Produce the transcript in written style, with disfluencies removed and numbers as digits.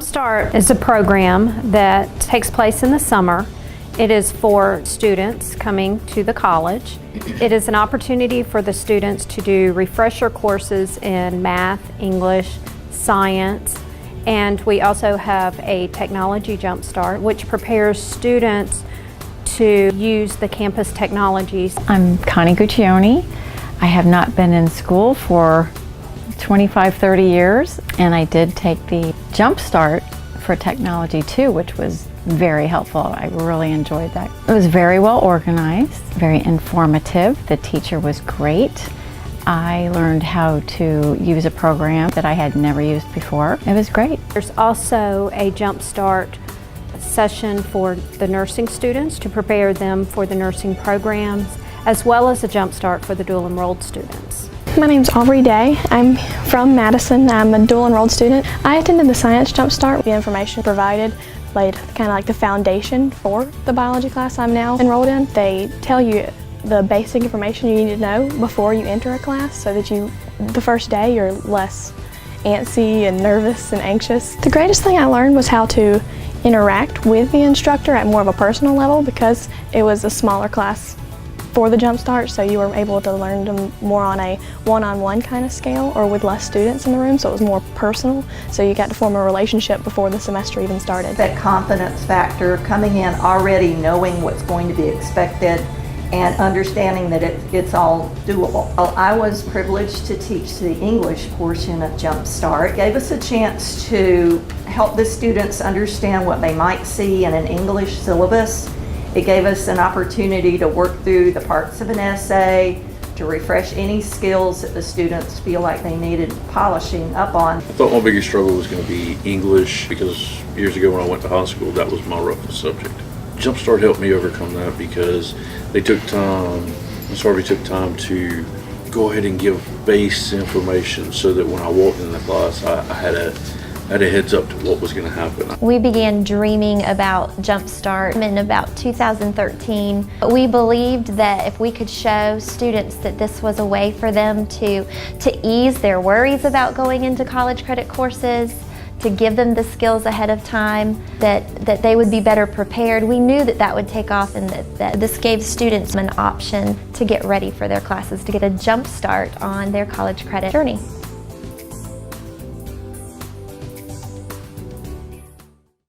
Jumpstart is a program that takes place in the summer. It is for students coming to the college. It is an opportunity for the students to do refresher courses in math, English, science, and we also have a technology Jumpstart, which prepares students to use the campus technologies. I'm Connie Guccione. I have not been in school for 25-30 years, and I did take the Jumpstart for technology too, which was very helpful. I really enjoyed that. It was very well organized, very informative. The teacher was great. I learned how to use a program that I had never used before. It was great. There's also a Jumpstart session for the nursing students to prepare them for the nursing programs, as well as a Jumpstart for the dual enrolled students. My name's Aubrey Day. I'm from Madison. I'm a dual enrolled student. I attended the Science Jumpstart. The information provided laid kind of like the foundation for the biology class I'm now enrolled in. They tell you the basic information you need to know before you enter a class so that the first day you're less antsy and nervous and anxious. The greatest thing I learned was how to interact with the instructor at more of a personal level, because it was a smaller class for the Jumpstart, so you were able to learn them more on a one-on-one kind of scale, or with less students in the room, so it was more personal, so you got to form a relationship before the semester even started. That confidence factor, coming in already knowing what's going to be expected and understanding that it's all doable. Well, I was privileged to teach the English portion of Jumpstart. It gave us a chance to help the students understand what they might see in an English syllabus. It gave us an opportunity to work through the parts of an essay, to refresh any skills that the students feel like they needed polishing up on. I thought my biggest struggle was going to be English, because years ago when I went to high school, that was my roughest subject. Jumpstart helped me overcome that because they took time, Ms. Harvey took time to go ahead and give base information so that when I walked in the class, I had a heads up to what was going to happen. We began dreaming about Jumpstart in about 2013. We believed that if we could show students that this was a way for them to ease their worries about going into college credit courses, to give them the skills ahead of time, that they would be better prepared. We knew that that would take off, and that this gave students an option to get ready for their classes, to get a jump start on their college credit journey.